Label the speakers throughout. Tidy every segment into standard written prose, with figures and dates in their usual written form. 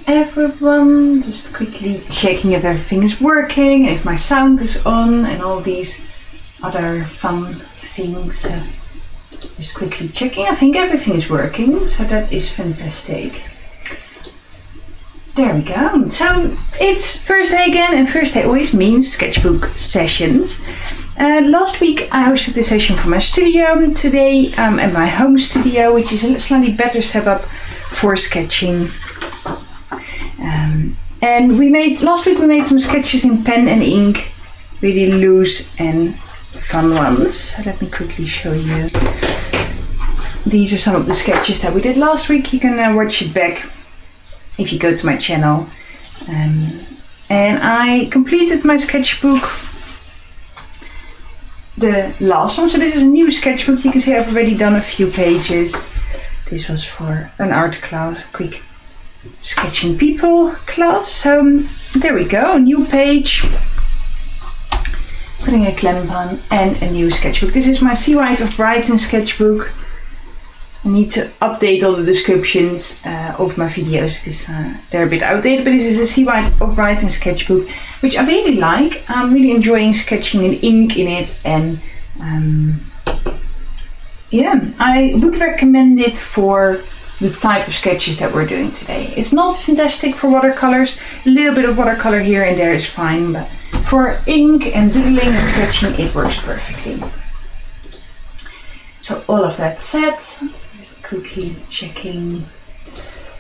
Speaker 1: everyone. Just quickly checking if everything is working, if my sound is on, and all these other fun things. Just quickly checking. I think everything is working, so that is fantastic. There we go. So it's Thursday again, and Thursday always means sketchbook sessions. Last week I hosted this session from my studio. Today I'm at my home studio, which is a slightly better setup for sketching. And last week we made some sketches in pen and ink, really loose and fun ones. So let me quickly show you. These are some of the sketches that we did last week. You can watch it back if you go to my channel. And I completed my sketchbook, the last one. So this is a new sketchbook. You can see I've already done a few pages. This was for an art class, quick sketching people class. So there we go, a new page, putting a clamp on, and a new sketchbook. This is my Sea White of Brighton sketchbook. I need to update all the descriptions of my videos because they're a bit outdated, but this is a Sea White of Brighton sketchbook, which I really like. I'm really enjoying sketching in ink in it, and yeah, I would recommend it for the type of sketches that we're doing today. It's not fantastic for watercolors. A little bit of watercolor here and there is fine, but for ink and doodling and sketching, it works perfectly. So all of that said, just quickly checking.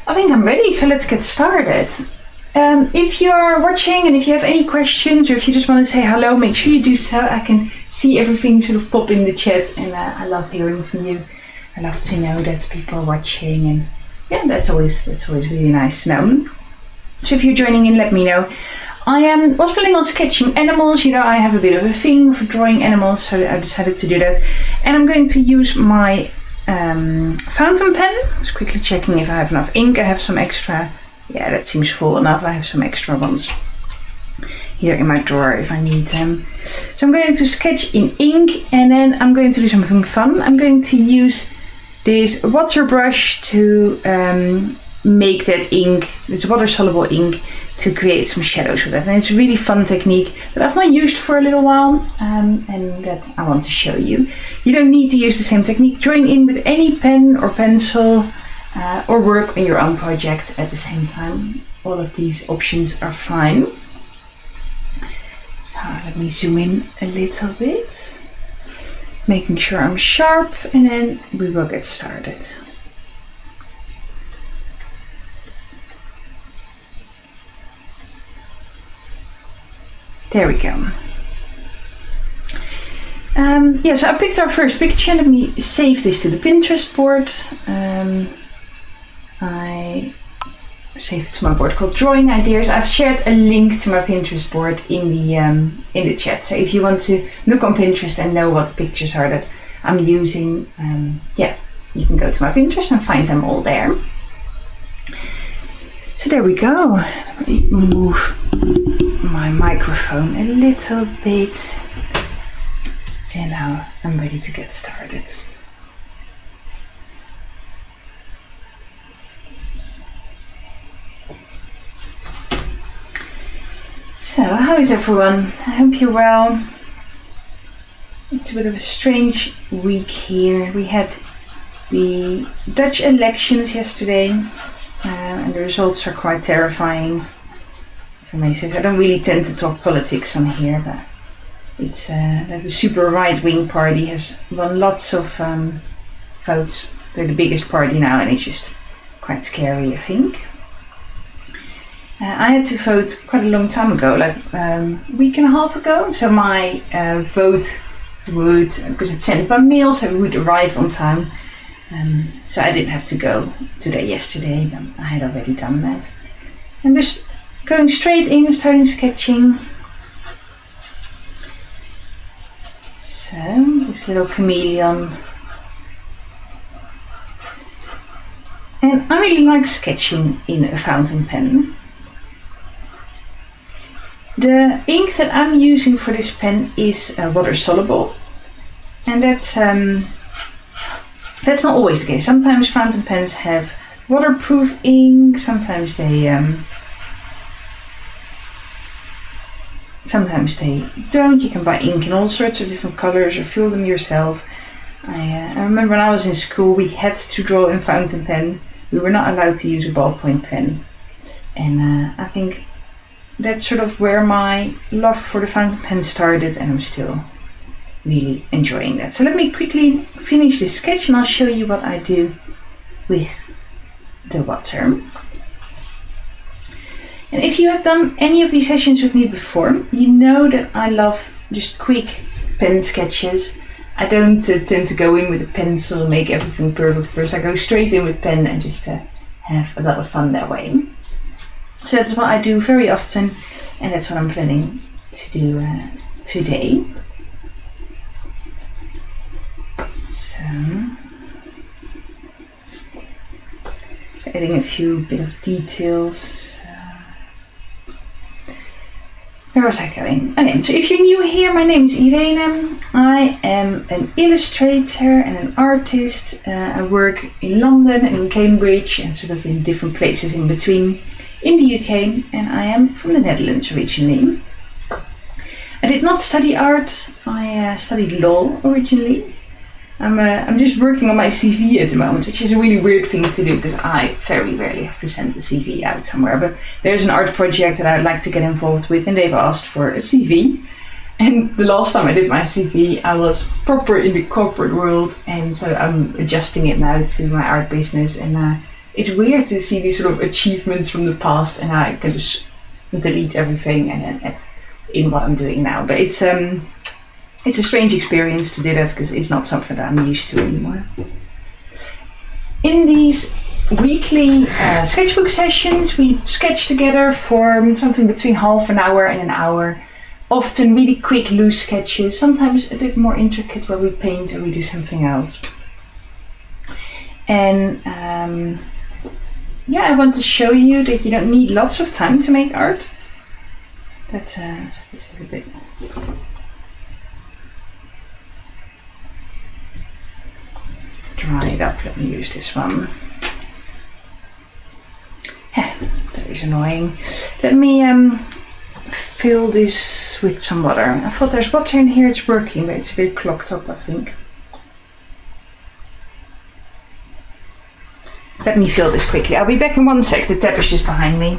Speaker 1: I think I'm ready, so let's get started. If you're watching and if you have any questions, or if you just want to say hello, make sure you do so. I can see everything sort of pop in the chat, and I love hearing from you. I love to know that people are watching, and yeah, that's always really nice to know. So if you're joining in, let me know. I was planning on sketching animals. You know, I have a bit of a thing for drawing animals, so I decided to do that. And I'm going to use my fountain pen. Just quickly checking if I have enough ink. I have some extra. Yeah, that seems full enough. I have some extra ones here in my drawer if I need them. So I'm going to sketch in ink, and then I'm going to do something fun. I'm going to use this water brush to make that ink, this water soluble ink, to create some shadows with it. And it's a really fun technique that I've not used for a little while, and that I want to show you. You don't need to use the same technique. Join in with any pen or pencil, or work on your own project at the same time. All of these options are fine. So let me zoom in a little bit, making sure I'm sharp, and then we will get started. There we go. Yeah, so I picked our first picture. Let me save this to the Pinterest board. I saved it to my board called Drawing Ideas. I've shared a link to my Pinterest board in the chat. So if you want to look on Pinterest and know what pictures are that I'm using, yeah, you can go to my Pinterest and find them all there. So there we go. Let me move my microphone a little bit. And now I'm ready to get started. So, how is everyone? I hope you're well. It's a bit of a strange week here. We had the Dutch elections yesterday, and the results are quite terrifying, if I may say so. I don't really tend to talk politics on here, but it's that the super right-wing party has won lots of votes. They're the biggest party now, and it's just quite scary, I think. I had to vote quite a long time ago, like a week and a half ago. So my vote would, because it's sent by mail, so it would arrive on time. So I didn't have to go to that yesterday, but I had already done that. I'm just going straight in, starting sketching. So this little chameleon. And I really like sketching in a fountain pen. The ink that I'm using for this pen is water soluble, and that's not always the case. Sometimes fountain pens have waterproof ink, sometimes they don't. You can buy ink in all sorts of different colors or fill them yourself. I remember when I was in school we had to draw in fountain pen. We were not allowed to use a ballpoint pen, and I think that's sort of where my love for the fountain pen started, and I'm still really enjoying that. So let me quickly finish this sketch and I'll show you what I do with the water. And if you have done any of these sessions with me before, you know that I love just quick pen sketches. I don't tend to go in with a pencil and make everything perfect first. I go straight in with pen and just have a lot of fun that way. So that's what I do very often, and that's what I'm planning to do today. So adding a few bit of details. Where was I going? Okay, so if you're new here, my name is Irene. I am an illustrator and an artist. I work in London and in Cambridge and sort of in different places in between in the UK, and I am from the Netherlands originally. I did not study art. I studied law originally. I'm just working on my CV at the moment, which is a really weird thing to do because I very rarely have to send the CV out somewhere. But there's an art project that I'd like to get involved with, and they've asked for a CV. And the last time I did my CV, I was proper in the corporate world, and so I'm adjusting it now to my art business. And it's weird to see these sort of achievements from the past, and I can just delete everything and then add in what I'm doing now. But it's a strange experience to do that because it's not something that I'm used to anymore. In these weekly sketchbook sessions, we sketch together for something between half an hour and an hour. Often really quick, loose sketches, sometimes a bit more intricate where we paint or we do something else. And I want to show you that you don't need lots of time to make art. That's a bit... dry it up. Let me use this one. That is annoying. Let me fill this with some water. I thought there's water in here, it's working, but it's a bit clogged up, I think. Let me fill this quickly. I'll be back in 1 sec. The tap is just behind me.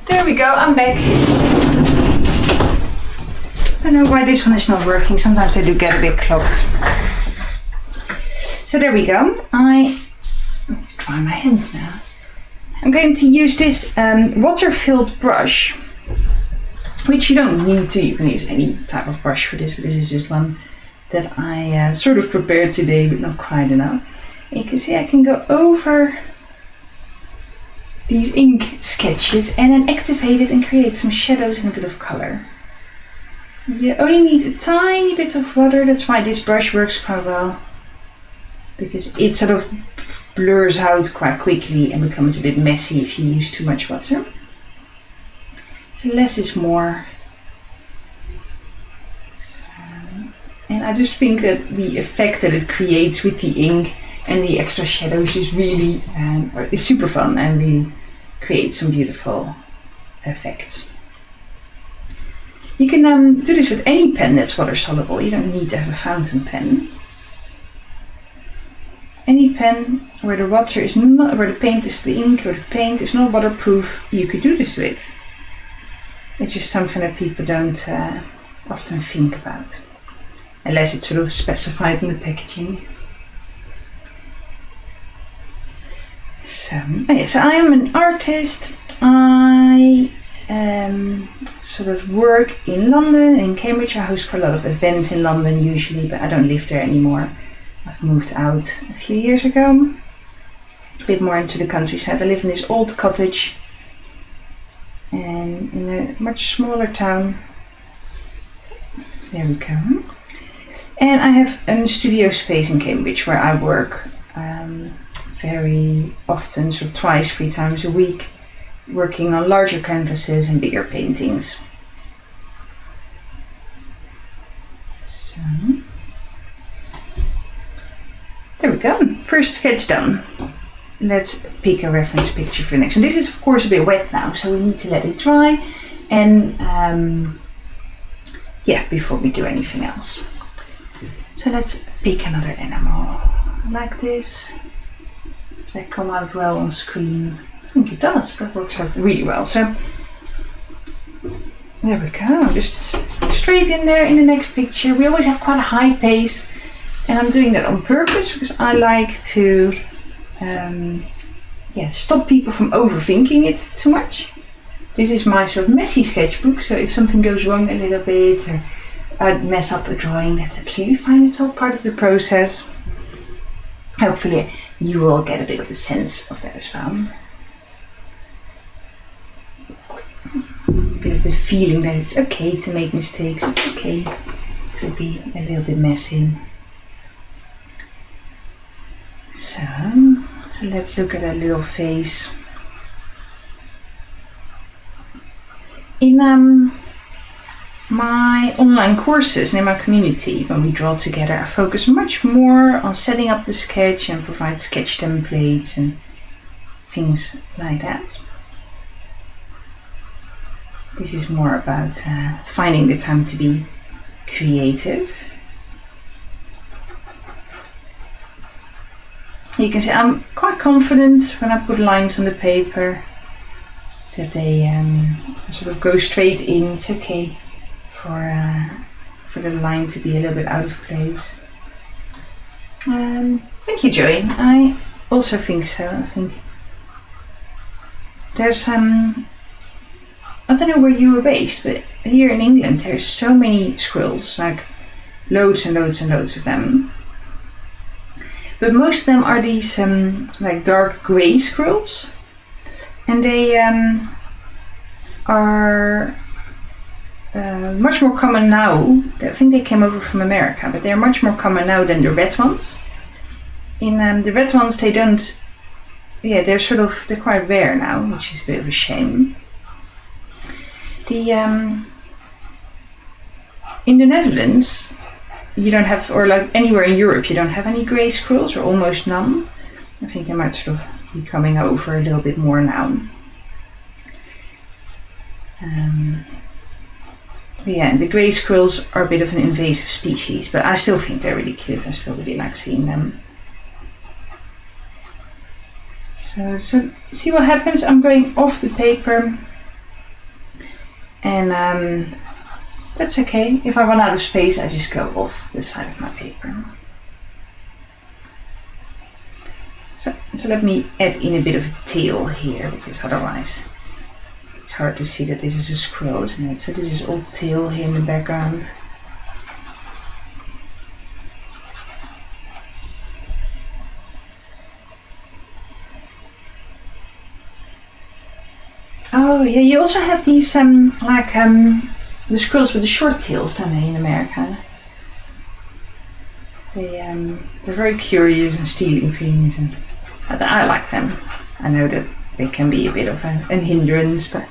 Speaker 1: There we go, I'm back. I don't know why this one is not working. Sometimes they do get a bit clogged. So there we go. I need to dry my hands now. I'm going to use this water-filled brush, which you don't need to. You can use any type of brush for this, but this is just one that I sort of prepared today, but not quite enough. And you can see I can go over these ink sketches and then activate it and create some shadows and a bit of color. You only need a tiny bit of water. That's why this brush works quite well, because it sort of blurs out quite quickly and becomes a bit messy if you use too much water. So less is more. And I just think that the effect that it creates with the ink and the extra shadows is really is super fun and really creates some beautiful effects. You can do this with any pen that's water soluble. You don't need to have a fountain pen. Any pen where the water is not, where the paint is the ink or the paint is not waterproof, you could do this with. It's just something that people don't often think about, unless it's sort of specified in the packaging. So I am an artist. I sort of work in London and in Cambridge. I host quite a lot of events in London usually, but I don't live there anymore. I've moved out a few years ago. a bit more into the countryside. I live in this old cottage and in a much smaller town. There we go. And I have a studio space in Cambridge where I work very often, sort of twice, 3 times a week, working on larger canvases and bigger paintings. So, there we go. First sketch done. Let's pick a reference picture for the next one. This is of course a bit wet now, so we need to let it dry and before we do anything else. So let's pick another animal like this. Does that come out well on screen? I think it does. That works out really well. So there we go. Just straight in there in the next picture. We always have quite a high pace, and I'm doing that on purpose because I like to stop people from overthinking it too much. This is my sort of messy sketchbook, so if something goes wrong a little bit or I mess up a drawing, that's absolutely fine. It's all part of the process. Hopefully you will get a bit of a sense of that as well. A bit of the feeling that it's okay to make mistakes. It's okay to be a little bit messy. So let's look at that little face. In my online courses and in my community, when we draw together, I focus much more on setting up the sketch and provide sketch templates and things like that. This is more about finding the time to be creative. You can see I'm quite confident when I put lines on the paper that they sort of go straight in. It's okay for the line to be a little bit out of place. Thank you, Joey. I also think so. I think there's I don't know where you were based, but here in England there's so many squirrels, like loads and loads and loads of them. But most of them are these like dark grey squirrels, and they are much more common now. I think they came over from America, but they are much more common now than the red ones. In the red ones, they don't. Yeah, they're quite rare now, which is a bit of a shame. In the Netherlands, you don't have, or like anywhere in Europe, you don't have any grey squirrels, or almost none. I think they might sort of be coming over a little bit more now. And the grey squirrels are a bit of an invasive species, but I still think they're really cute. I still really like seeing them. So see what happens. I'm going off the paper, and that's okay. If I run out of space, I just go off the side of my paper. So let me add in a bit of a tail here, because otherwise it's hard to see that this is a squirrel, isn't it? So this is all tail here in the background. Oh yeah, you also have these the squirrels with the short tails, don't they, in America? They're very curious and stealing things, and I like them. I know that they can be a bit of a hindrance, but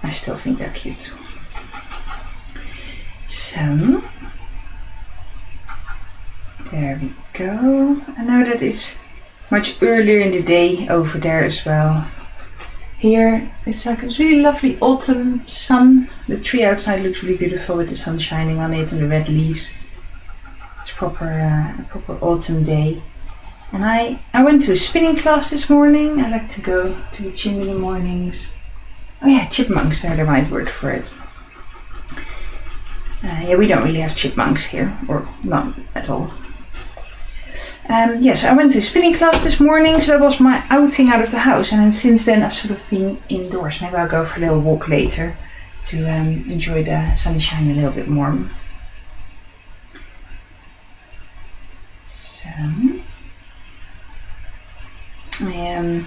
Speaker 1: I still think they're cute. So there we go. I know that it's much earlier in the day over there as well. Here it's like a really lovely autumn sun. The tree outside looks really beautiful with the sun shining on it and the red leaves. It's a proper autumn day. And I went to a spinning class this morning. I like to go to the gym in the mornings. Oh yeah, chipmunks are the right word for it. Yeah, we don't really have chipmunks here, or not at all. Yes, I went to a spinning class this morning, so that was my outing out of the house. And then since then I've sort of been indoors. Maybe I'll go for a little walk later to enjoy the sunshine a little bit more. So I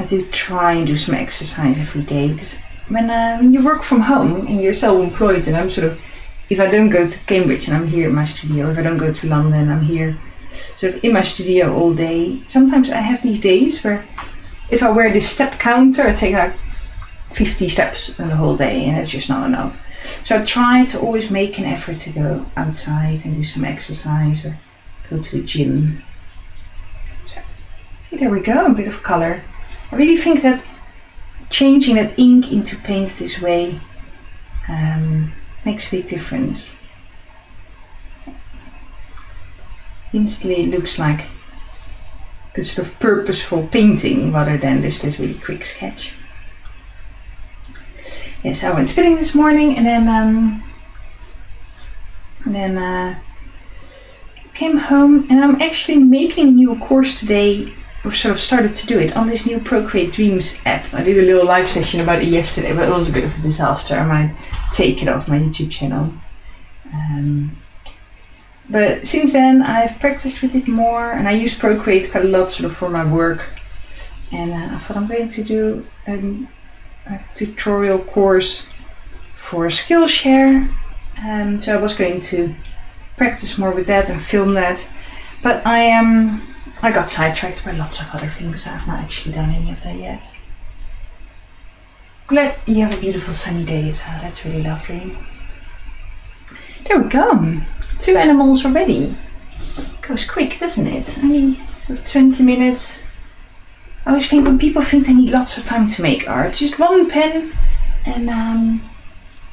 Speaker 1: do try and do some exercise every day, because when you work from home and you're self-employed, and I'm sort of, if I don't go to Cambridge and I'm here in my studio, if I don't go to London, I'm here sort of in my studio all day. Sometimes I have these days where if I wear this step counter, I take like 50 steps in the whole day, and that's just not enough. So I try to always make an effort to go outside and do some exercise or go to the gym. So, see, there we go, a bit of color. I really think that changing that ink into paint this way makes a big difference. So, instantly it looks like a sort of purposeful painting rather than just this really quick sketch. Yes, I went spinning this morning, and then came home, and I'm actually making a new course today, or sort of started to do it on this new Procreate Dreams app. I did a little live session about it yesterday, but it was a bit of a disaster. I might take it off my YouTube channel. But since then I've practiced with it more, and I use Procreate quite a lot sort of for my work. And I thought I'm going to do a tutorial course for Skillshare. So I was going to practice more with that and film that. But I got sidetracked by lots of other things, so I've not actually done any of that yet. Glad you have a beautiful sunny day as well. That's really lovely. There we go. 2 animals already. Goes quick, doesn't it? Only sort of 20 minutes. I always think when people think they need lots of time to make art, just one pen and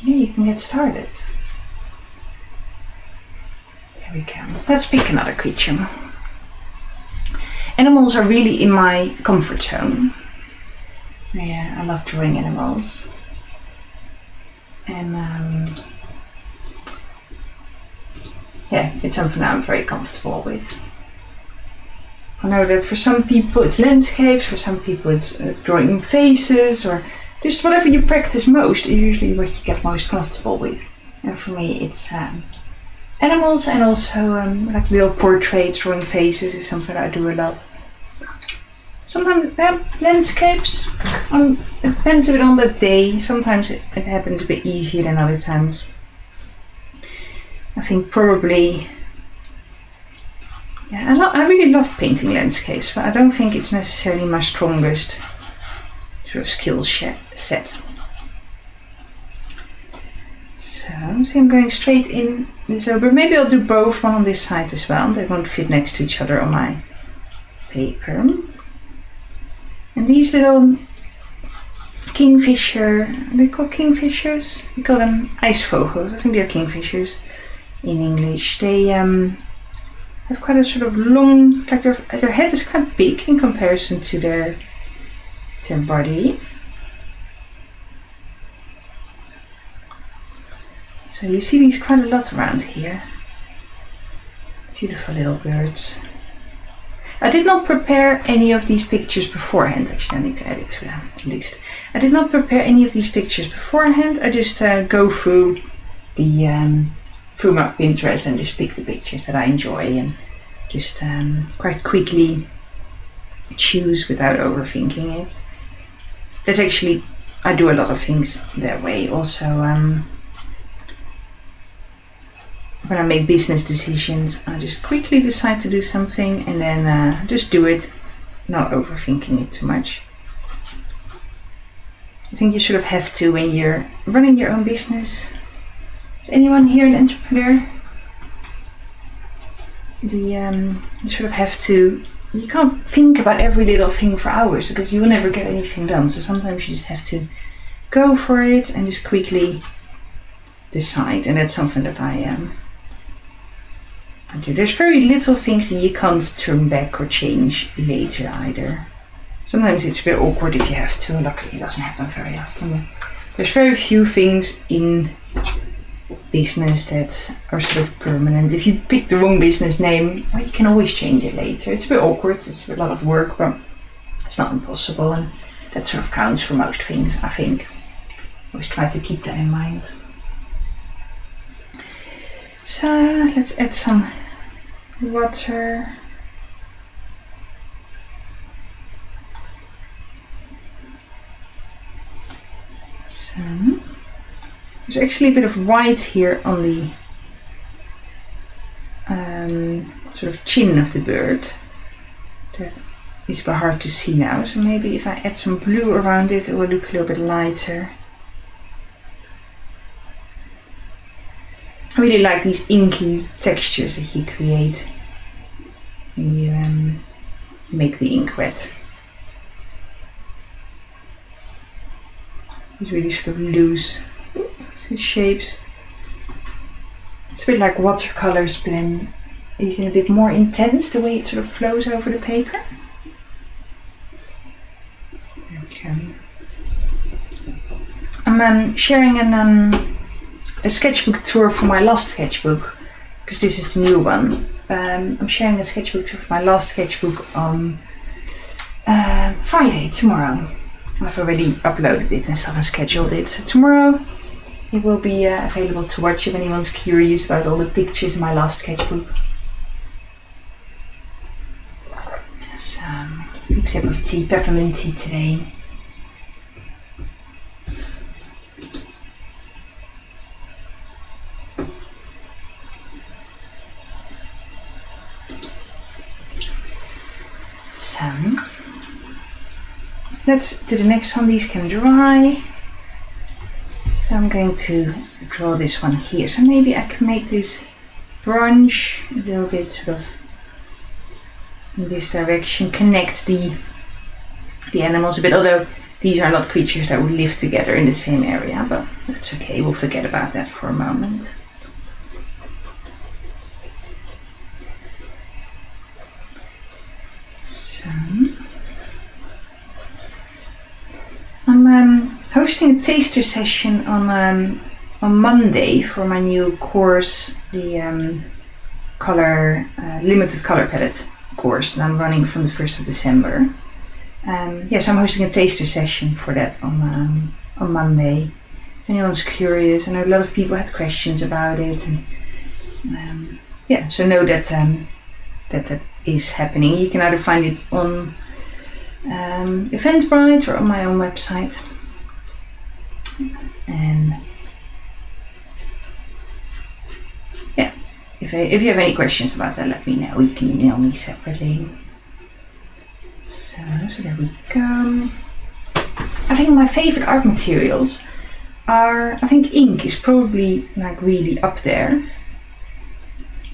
Speaker 1: yeah, you can get started. There we go. Let's pick another creature. Animals are really in my comfort zone. Yeah, I love drawing animals. And yeah, it's something I'm very comfortable with. I know that for some people it's landscapes, for some people it's drawing faces, or just whatever you practice most is usually what you get most comfortable with. And for me it's animals, and also like little portraits, drawing faces is something I do a lot. Sometimes landscapes, it depends a bit on the day. Sometimes it happens a bit easier than other times. I think probably, yeah, I really love painting landscapes, but I don't think it's necessarily my strongest sort of skill set. So I'm going straight in this over. Maybe I'll do both, one on this side as well. They won't fit next to each other on my paper. And these little kingfisher, are they called kingfishers? We call them ijsvogels. I think they're kingfishers in English. They have quite a sort of long, like their head is quite big in comparison to their body. So you see these quite a lot around here. Beautiful little birds. I did not prepare any of these pictures beforehand. Actually, I need to add it to the list. I did not prepare any of these pictures beforehand. I just go through my Pinterest and just pick the pictures that I enjoy, and just quite quickly choose without overthinking it. That's actually, I do a lot of things that way. Also, when I make business decisions, I just quickly decide to do something and then just do it, not overthinking it too much. I think you sort of have to when you're running your own business. Is anyone here an entrepreneur? You sort of have to, you can't think about every little thing for hours because you will never get anything done. So sometimes you just have to go for it and just quickly decide. And that's something that I do. There's very little things that you can't turn back or change later either. Sometimes it's a bit awkward if you have to. Luckily it doesn't happen very often. But there's very few things in business that are sort of permanent. If you pick the wrong business name, well, you can always change it later. It's a bit awkward, it's a lot of work, but it's not impossible, and that sort of counts for most things, I think. Always try to keep that in mind. So let's add some water. So there's actually a bit of white here on the sort of chin of the bird. That is a bit hard to see now, so maybe if I add some blue around it, it will look a little bit lighter. I really like these inky textures that you create when you make the ink wet. These really sort of loose shapes. It's a bit like watercolors, but then even a bit more intense, the way it sort of flows over the paper. There we go. I'm sharing a sketchbook tour for my last sketchbook, because this is the new one. I'm sharing a sketchbook tour for my last sketchbook on Friday, tomorrow. I've already uploaded it and stuff and scheduled it. So tomorrow it will be available to watch if anyone's curious about all the pictures in my last sketchbook. Some big sip of tea, peppermint tea today. So let's do the next one. These can dry. So I'm going to draw this one here. So maybe I can make this branch a little bit sort of in this direction, connect the animals a bit, although these are not creatures that would live together in the same area, but that's okay, we'll forget about that for a moment. So I'm hosting a taster session on Monday for my new course, the limited color palette course that I'm running from the 1st of December. Yes, I'm hosting a taster session for that on Monday. If anyone's curious, I know a lot of people had questions about it, and yeah, so know that that is happening. You can either find it on Eventbrite or on my own website. And yeah, if you have any questions about that, let me know. You can email me separately. So there we go. I think my favorite art materials are, I think ink is probably like really up there.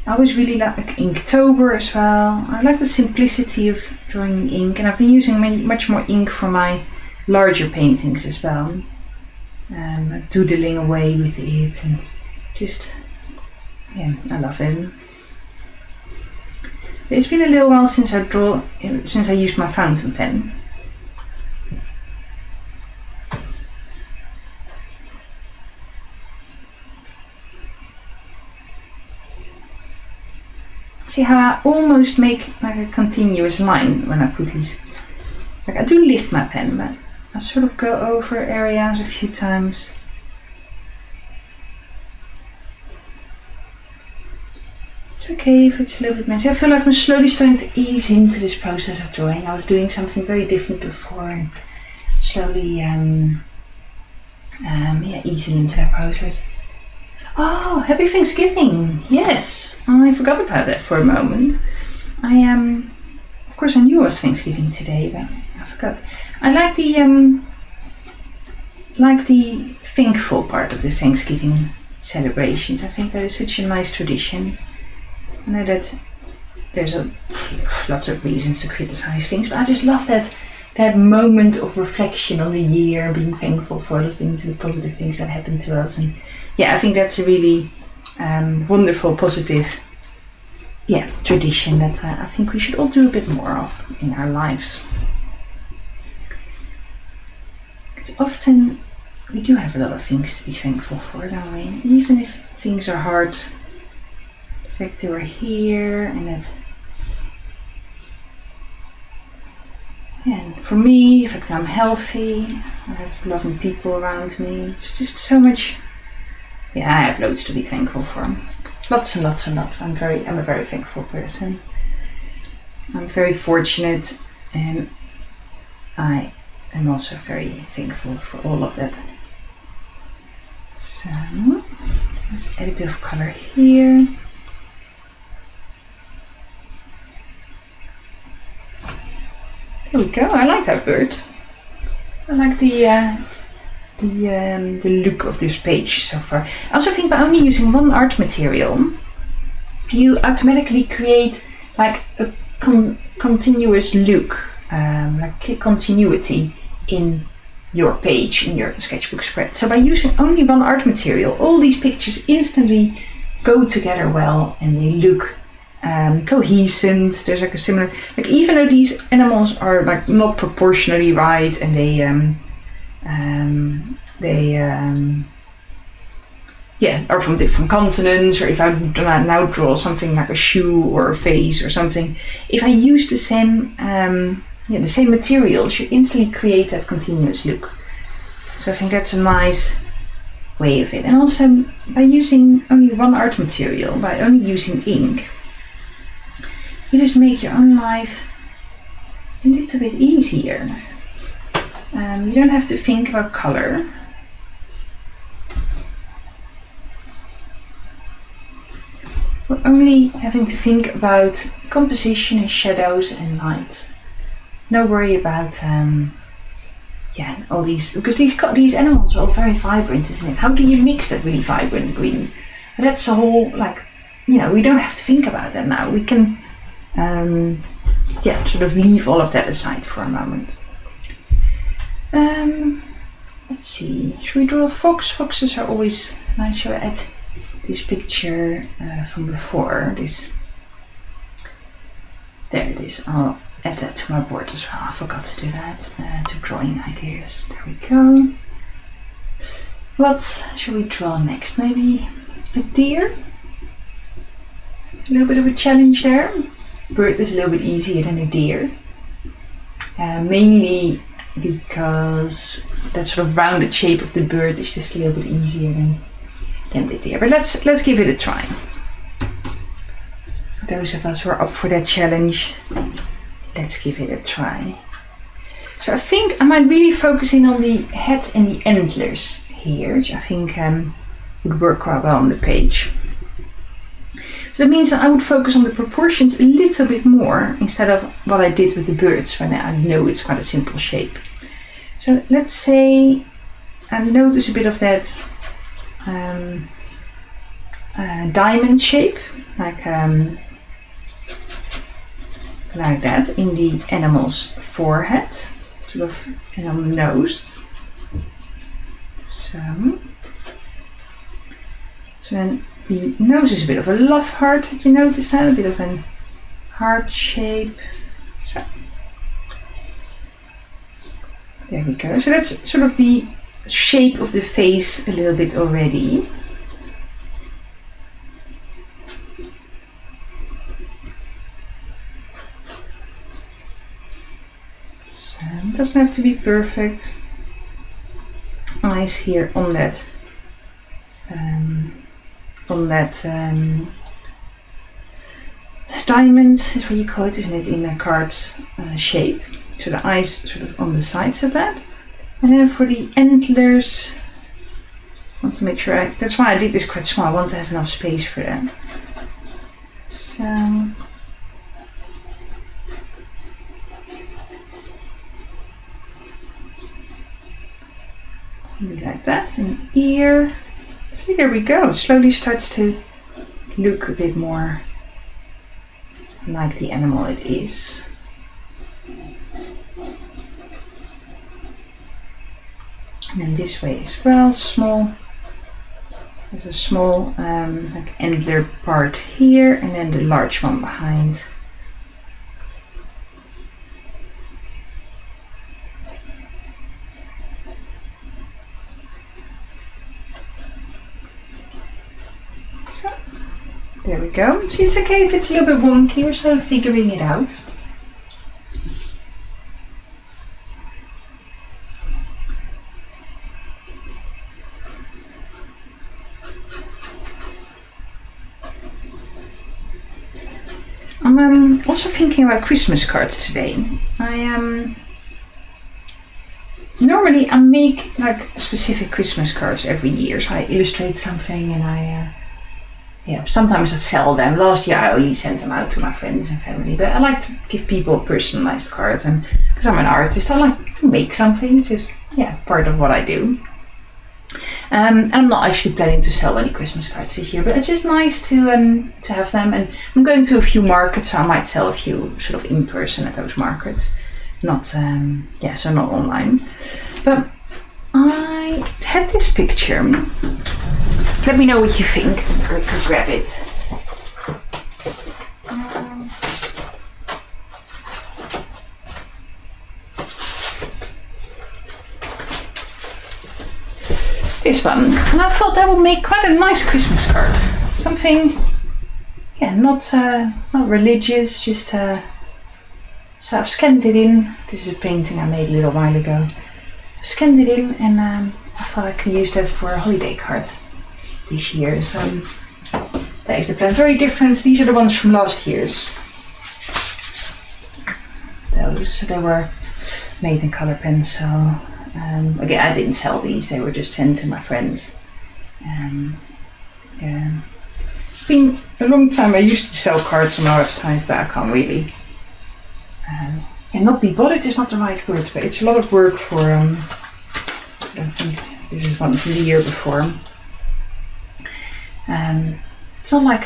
Speaker 1: I always really like Inktober as well. I like the simplicity of drawing in ink, and I've been using much more ink for my larger paintings as well. Doodling away with it, and just, yeah, I love it. It's been a little while since I used my fountain pen. See how I almost make like a continuous line when I put these. Like I do lift my pen, but I sort of go over areas a few times. It's okay if it's a little bit messy. I feel like I'm slowly starting to ease into this process of drawing. I was doing something very different before, and slowly easing into that process. Oh, happy Thanksgiving! Yes, I forgot about that for a moment. Of course I knew it was Thanksgiving today, but I forgot. I like the thankful part of the Thanksgiving celebrations. I think that is such a nice tradition. I know that there's lots of reasons to criticize things, but I just love that moment of reflection on the year, being thankful for the things and the positive things that happen to us. And yeah, I think that's a really wonderful, positive tradition that I think we should all do a bit more of in our lives. Because often we do have a lot of things to be thankful for, don't we? Even if things are hard. The fact that we're here, and that, and for me, the fact that I'm healthy, I have loving people around me. It's just so much. Yeah, I have loads to be thankful for. Lots and lots and lots. I'm a very thankful person. I'm very fortunate, and I am also very thankful for all of that So let's add a bit of color here. There we go. I like that bird. I like the look of this page so far. I also think by only using one art material, you automatically create like a continuous look, like continuity in your page, in your sketchbook spread. So by using only one art material, all these pictures instantly go together well and they look cohesive. There's like a similar, like even though these animals are like not proportionally right and they are from different continents, or if I now draw something like a shoe or a face or something, if I use the same materials, you instantly create that continuous look. So I think that's a nice way of it. And also by using only one art material, by only using ink, you just make your own life a little bit easier. You don't have to think about color. We're only having to think about composition and shadows and light. No worry about all these, because these animals are all very vibrant, isn't it? How do you mix that really vibrant green? But that's a whole, like, we don't have to think about that now. We can sort of leave all of that aside for a moment. Let's see, should we draw a fox? Foxes are always nice. Shall I add this picture from before? There it is. I'll add that to my board as well. I forgot to do that. To drawing ideas. There we go. What shall we draw next? Maybe a deer? A little bit of a challenge there. Bird is a little bit easier than a deer. Mainly because that sort of rounded shape of the bird is just a little bit easier than the deer. But let's give it a try. For those of us who are up for that challenge, let's give it a try. So I think I might really focus in on the head and the antlers here, which I think would work quite well on the page. So that means that I would focus on the proportions a little bit more instead of what I did with the birds when I know it's quite a simple shape. So let's say I notice a bit of that diamond shape, like that in the animal's forehead, sort of, and on the nose. So then the nose is a bit of a love heart. Did you notice that? A bit of a heart shape. So there we go. So that's sort of the shape of the face a little bit already. So it doesn't have to be perfect. Eyes here on that diamond is what you call it, isn't it, in a card's shape. So the eyes sort of on the sides of that. And then for the antlers, I want to make sure that's why I did this quite small. I want to have enough space for that. So like that, an ear. See, there we go. It slowly starts to look a bit more like the animal it is. And then this way as well, small. There's a small like antler part here, and then the large one behind. So there we go. So it's okay if it's a little bit wonky. We're sort of figuring it out. I'm also thinking about Christmas cards today. normally I make like specific Christmas cards every year. So I illustrate something and I sometimes I sell them. Last year I only sent them out to my friends and family, but I like to give people a personalized card, and because I'm an artist I like to make something. It's just part of what I do. And I'm not actually planning to sell any Christmas cards this year, but it's just nice to have them. And I'm going to a few markets, so I might sell a few sort of in person at those markets, not so not online. But I had this picture. Let me know what you think. I can grab it. This one, and I thought that would make quite a nice Christmas card. Something, not religious, just so I've scanned it in. This is a painting I made a little while ago. I scanned it in, and I thought I could use that for a holiday card this year. So that is the plan. Very different. These are the ones from last year's. They were made in color pencil. Again, I didn't sell these, they were just sent to my friends. It's been a long time. I used to sell cards on our website, but I can't really. Not be bothered is not the right word, but it's a lot of work for. I don't think this is one from the year before. It's not like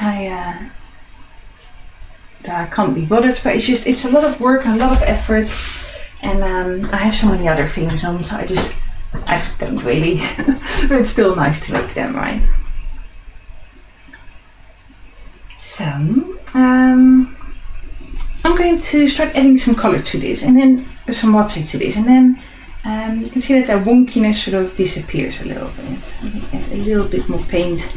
Speaker 1: that I can't be bothered, but it's a lot of work and a lot of effort. And I have so many other things on, so I don't really, but it's still nice to make them, right? So, I'm going to start adding some color to this, and then some water to this, and then you can see that the wonkiness sort of disappears a little bit. I'm going to add a little bit more paint/ink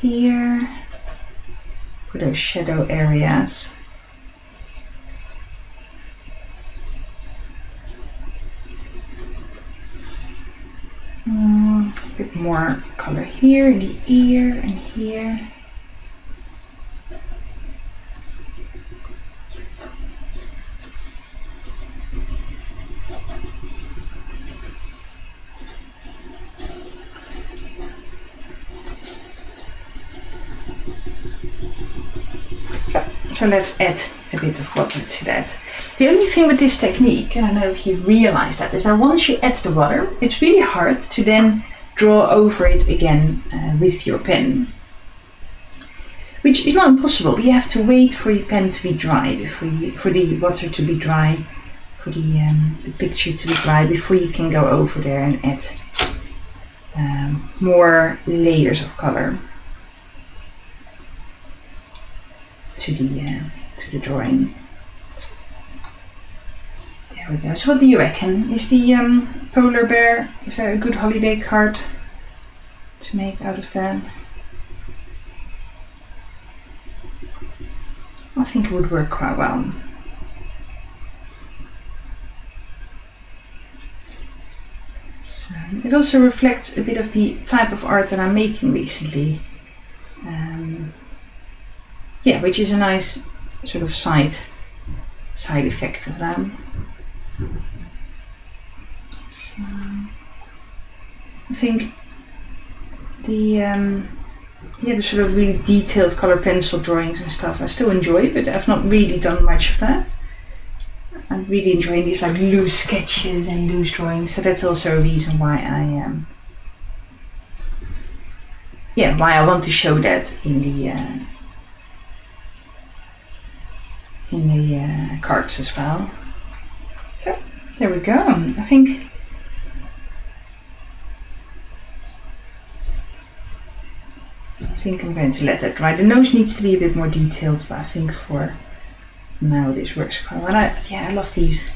Speaker 1: here for those shadow areas. A bit more color here in the ear and here. So let's add a bit of water to that. The only thing with this technique, and I don't know if you've realized that, is that once you add the water, it's really hard to then draw over it again with your pen. Which is not impossible, but you have to wait for your pen to be dry, for the water to be dry, for the picture to be dry, before you can go over there and add more layers of color to the drawing. There we go. So what do you reckon? Is the polar bear, is that a good holiday card to make out of that? I think it would work quite well. So it also reflects a bit of the type of art that I'm making recently. Which is a nice sort of side effect of that. So I think the sort of really detailed color pencil drawings and stuff I still enjoy, but I've not really done much of that. I'm really enjoying these like loose sketches and loose drawings, so that's also a reason why I want to show that in the cards as well. So there we go. I think I'm going to let that dry. The nose needs to be a bit more detailed, but I think for now this works quite well. I love these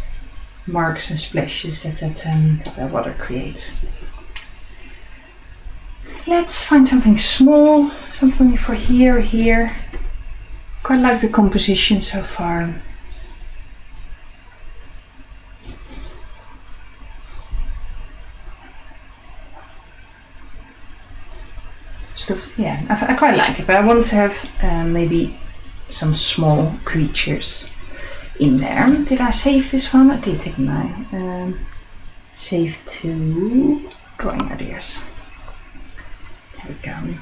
Speaker 1: marks and splashes that water creates. Let's find something small, something for here. Quite like the composition so far. I quite like it, but I want to have maybe some small creatures in there. Did I save this one? I did, didn't I? Save to drawing ideas. There we go.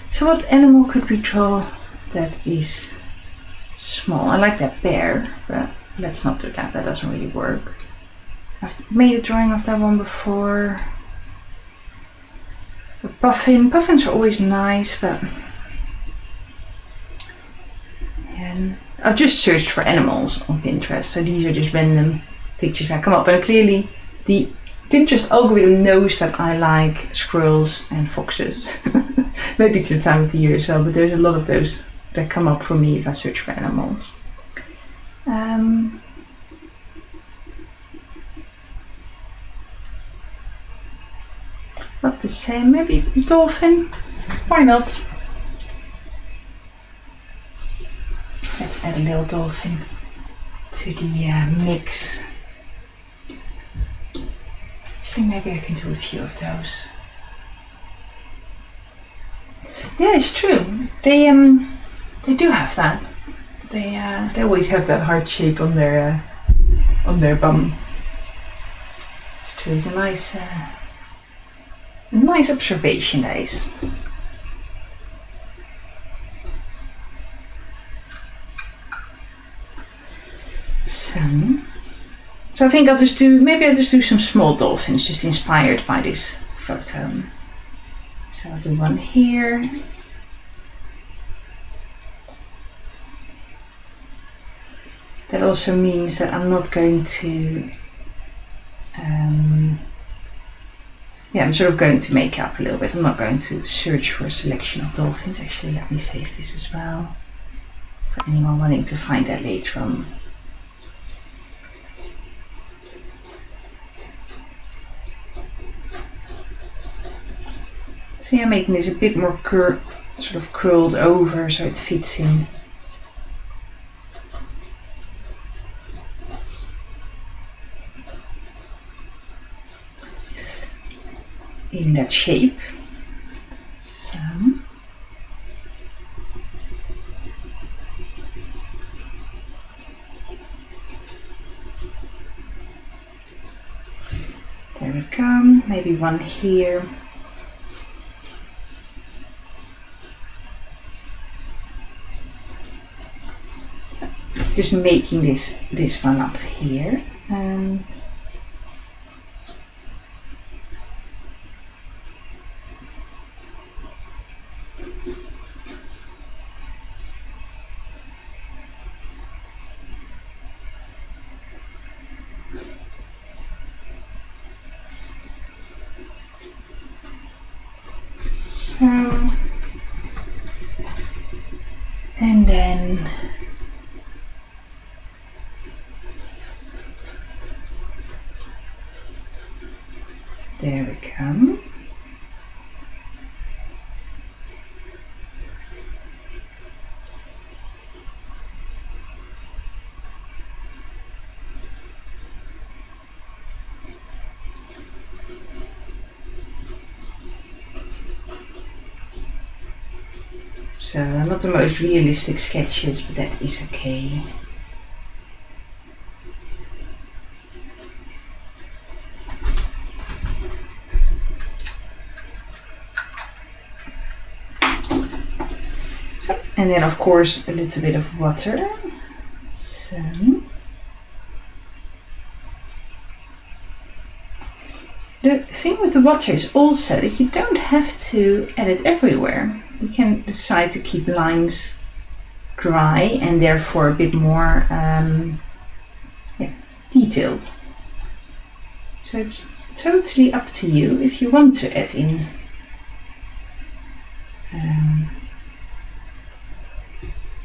Speaker 1: So what animal could we draw that is small? I like that bear, but let's not do that. That doesn't really work. I've made a drawing of that one before. A puffin. Puffins are always nice, but and I've just searched for animals on Pinterest, so these are just random pictures that come up. And clearly the Pinterest algorithm knows that I like squirrels and foxes. Maybe it's the time of the year as well, but there's a lot of those that come up for me if I search for animals. Love the same, maybe dolphin. Why not? Let's add a little dolphin to the mix. I think maybe I can do a few of those. Yeah, it's true. They do have that. They always have that heart shape on their bum. It's true. It's a nice observation, that is. So I think I'll just do some small dolphins, just inspired by this photo. So I'll do one here. That also means that I'm not going to, I'm sort of going to make up a little bit. I'm not going to search for a selection of dolphins. Actually, let me save this as well for anyone wanting to find that later on. So yeah, making this a bit more sort of curled over so it fits in that shape. So there we go. Maybe one here. Just making this one up here. And then there we go. So not the most realistic sketches, but that is okay. So, and then of course a little bit of water. So the thing with the water is also that you don't have to add it everywhere. You can decide to keep lines dry and therefore a bit more detailed. So it's totally up to you if you want to add in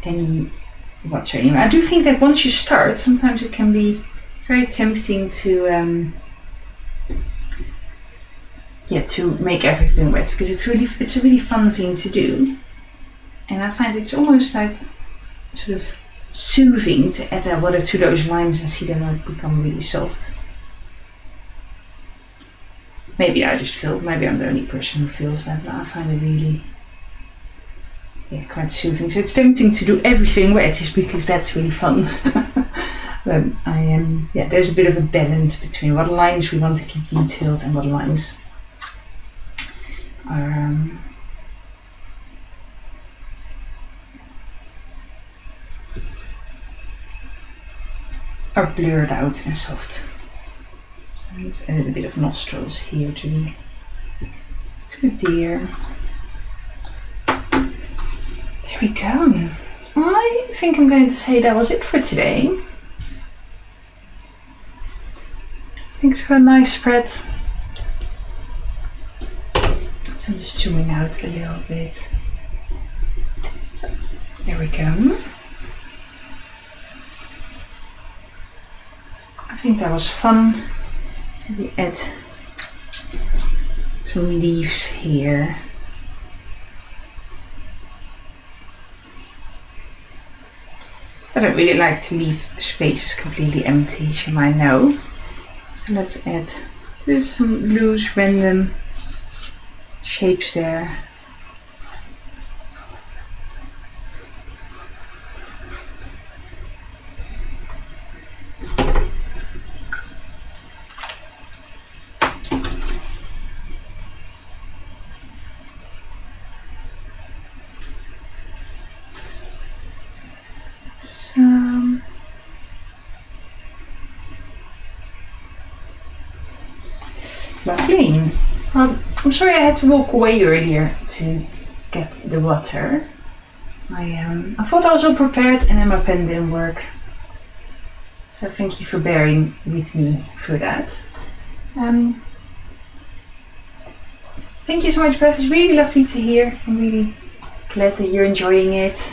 Speaker 1: any water anywhere. I do think that once you start, sometimes it can be very tempting to make everything wet, because it's a really fun thing to do, and I find it's almost like sort of soothing to add that water to those lines and see them become really soft. Maybe I'm the only person who feels that, but I find it quite soothing. So it's tempting to do everything wet just because that's really fun. But there's a bit of a balance between what lines we want to keep detailed and what lines are blurred out and soft. So I'm just added a bit of nostrils here to the deer. There we go. I think I'm going to say that was it for today. I think it's got a nice spread. So I'm just zooming out a little bit. So, there we go. I think that was fun. We add some leaves here. I don't really like to leave spaces completely empty, as you might know. So let's add just some loose random shapes there. Lovely. I'm sorry I had to walk away earlier to get the water. I thought I was all prepared and then my pen didn't work. So thank you for bearing with me for that. Thank you so much, Beth. It's really lovely to hear. I'm really glad that you're enjoying it.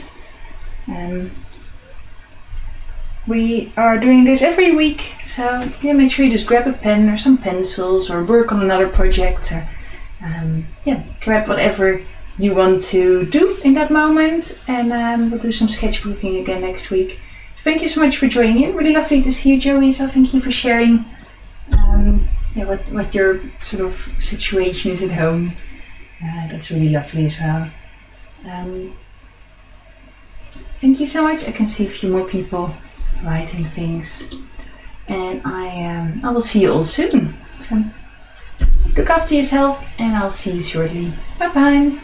Speaker 1: We are doing this every week, so make sure you just grab a pen or some pencils or work on another project or grab whatever you want to do in that moment, and we'll do some sketchbooking again next week. So thank you so much for joining in. Really lovely to see you, Joey, so thank you for sharing what your sort of situation is at home. That's really lovely as well. Thank you so much. I can see a few more people writing things, and I will see you all soon. So look after yourself, and I'll see you shortly. Bye bye.